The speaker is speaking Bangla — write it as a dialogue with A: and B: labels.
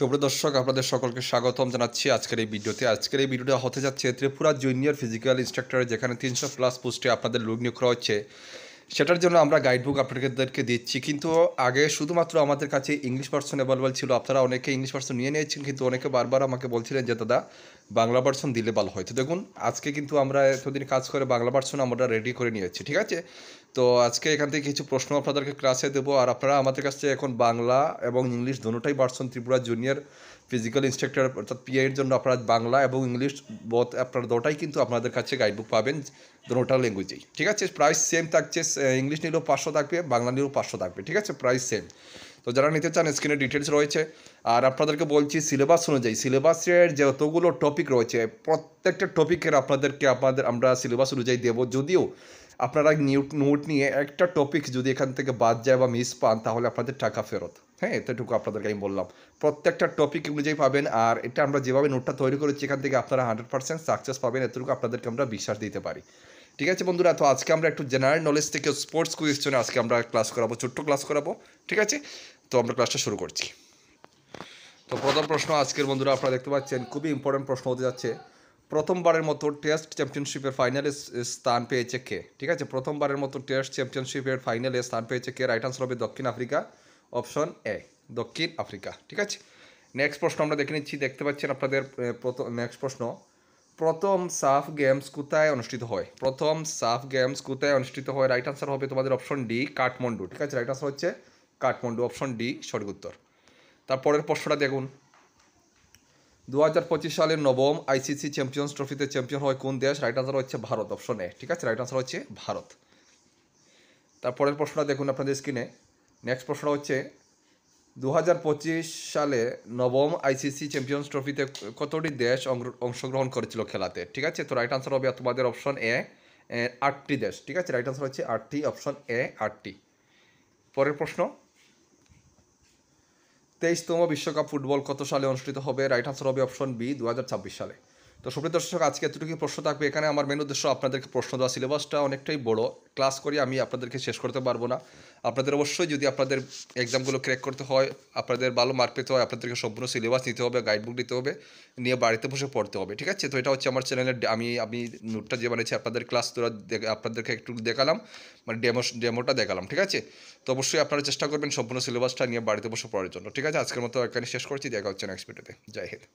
A: সুপ্রিয় দর্শক, আপনাদের সকলকে স্বাগতম জানাচ্ছি আজকের এই ভিডিওতে। আজকের এই ভিডিওটা হতে যাচ্ছে ত্রিপুরা জুনিয়র ফিজিক্যাল ইনস্ট্রাক্টর, যেখানে 300+ পোস্টে আপনাদের লোক নিয়োগ করা হচ্ছে। সেটার জন্য আমরা গাইডবুক আপনাদেরকে দিচ্ছি, কিন্তু আগে শুধুমাত্র আমাদের কাছে ইংলিশ ভার্সন অ্যাভেলেবল ছিল। আপনারা অনেকে ইংলিশ ভার্সন নিয়ে নিয়েছেন, কিন্তু অনেকে বারবার আমাকে বলছিলেন যে দাদা বাংলা ভার্সন দিলে ভালো হয়। তো দেখুন, আজকে কিন্তু আমরা এতদিন কাজ করে বাংলা ভার্সন আমরা রেডি করে নিয়েছি, ঠিক আছে। তো আজকে এখান থেকে কিছু প্রশ্ন আপনাদেরকে ক্লাসে দেবো, আর আপনারা আমাদের কাছে এখন বাংলা এবং ইংলিশ দুটোটাই version Tripura junior physical instructor অর্থাৎ পিআই এর জন্য আপনারা বাংলা এবং ইংলিশ আপনারা দুটোটাই কিন্তু আপনাদের কাছে গাইডবুক পাবেন, দুটো ল্যাঙ্গুয়েজেই, ঠিক আছে। প্রাইস সেম থাকছে, ইংলিশ নিলেও 500 থাকবে, বাংলা নিলেও 500 থাকবে, ঠিক আছে, প্রাইস সেম। তো যারা নিতে চান স্ক্রিনে ডিটেলস রয়েছে। আর আপনাদেরকে বলছি সিলেবাস অনুযায়ী, সিলেবাসের যতগুলো টপিক রয়েছে প্রত্যেকটা টপিকের আমরা সিলেবাস অনুযায়ী দেবো। যদিও আপনারা নোট নিয়ে একটা টপিক যদি এখান থেকে বাদ যায় বা মিস পান, তাহলে আপনাদের টাকা ফেরত। হ্যাঁ, এতটুকু আপনাদেরকে আমি বললাম, প্রত্যেকটা টপিক অনুযায়ী পাবেন। আর এটা আমরা যেভাবে নোটটা তৈরি করেছি, এখান থেকে আপনারা 100% সাকসেস পাবেন, এতটুকু আপনাদেরকে আমরা বিশ্বাস দিতে পারি, ঠিক আছে বন্ধুরা। তো আজকে আমরা একটু জেনারেল নলেজ থেকে স্পোর্টস কোয়েশ্চনে আজকে আমরা ক্লাস করাবো, ছোট্ট ক্লাস করাবো, ঠিক আছে। তো আমরা ক্লাসটা শুরু করছি। তো প্রথম প্রশ্ন আজকের বন্ধুরা আপনারা দেখতে পাচ্ছেন, খুবই ইম্পর্টেন্ট প্রশ্ন হতে যাচ্ছে। প্রথমবারের মতো টেস্ট চ্যাম্পিয়নশিপের ফাইনালে স্থান পেয়েছে কে? ঠিক আছে, প্রথমবারের মতো টেস্ট চ্যাম্পিয়নশিপের ফাইনালে স্থান পেয়েছে কে? রাইট আনসার হবে দক্ষিণ আফ্রিকা, অপশন এ, দক্ষিণ আফ্রিকা, ঠিক আছে। নেক্সট প্রশ্ন আমরা দেখে নিচ্ছি, দেখতে পাচ্ছেন আপনাদের নেক্সট প্রশ্ন, প্রথম সাফ গেমস কোথায় অনুষ্ঠিত হয়? প্রথম সাফ গেমস কোথায় অনুষ্ঠিত হয়? রাইট আনসার হবে তোমাদের অপশন ডি, কাঠমান্ডু, ঠিক আছে। রাইট আনসার হচ্ছে কাঠমান্ডু, অপশন ডি সঠিক উত্তর। তারপরের প্রশ্নটা দেখুন, 2025 সালের নবম আইসিসি চ্যাম্পিয়ন্স ট্রফিতে চ্যাম্পিয়ন হয় কোন দেশ? রাইট আনসার হচ্ছে ভারত, অপশন এ, ঠিক আছে। রাইট আনসার হচ্ছে ভারত। তারপরের প্রশ্নটা দেখুন আপনাদের স্ক্রিনে। নেক্সট প্রশ্নটা হচ্ছে, 2025 সালে নবম আইসিসি চ্যাম্পিয়ন্স ট্রফিতে কতটি দেশ অংশগ্রহণ করেছিল খেলাতে? ঠিক আছে, তো রাইট আনসার হবে তোমাদের অপশন এ, 8টি দেশ, ঠিক আছে। রাইট আনসার হচ্ছে 8টি, অপশন এ 8টি। পরের প্রশ্ন, 23তম বিশ্বকাপ ফুটবল কত সালে অনুষ্ঠিত হবে? রাইট আনসার হবে অপশন বি, 2026 সালে। তো সুপ্রিয় দর্শক, আজকে এতটুকু প্রশ্ন থাকবে। এখানে আমার মেন উদ্দেশ্য আপনাদেরকে প্রশ্ন দেওয়া। সিলেবাসটা অনেকটাই বড়, ক্লাস করি আমি আপনাদেরকে শেষ করতে পারবো না। আপনাদের অবশ্যই যদি আপনাদের এক্সামগুলো ক্র্যাক করতে হয়, আপনাদের ভালো মার্ক পেতে হয়, আপনাদেরকে সম্পূর্ণ সিলেবাস নিতে হবে, গাইডবুক নিতে হবে, নিয়ে বাড়িতে বসে পড়তে হবে, ঠিক আছে। তো এটা হচ্ছে আমার চ্যানেলের আমি নোটটা যে বানিয়েছি আপনাদের ক্লাস আপনাদেরকে একটু দেখালাম, মানে ডেমোটা দেখালাম, ঠিক আছে। তো অবশ্যই আপনারা চেষ্টা করবেন সম্পূর্ণ সিলেবাসটা নিয়ে বাড়িতে বসে পড়ার জন্য, ঠিক আছে। আজকের মতো এখানে শেষ করছি, দেখা হচ্ছে নেক্সট ভিডিওতে। জয় হিন্দ।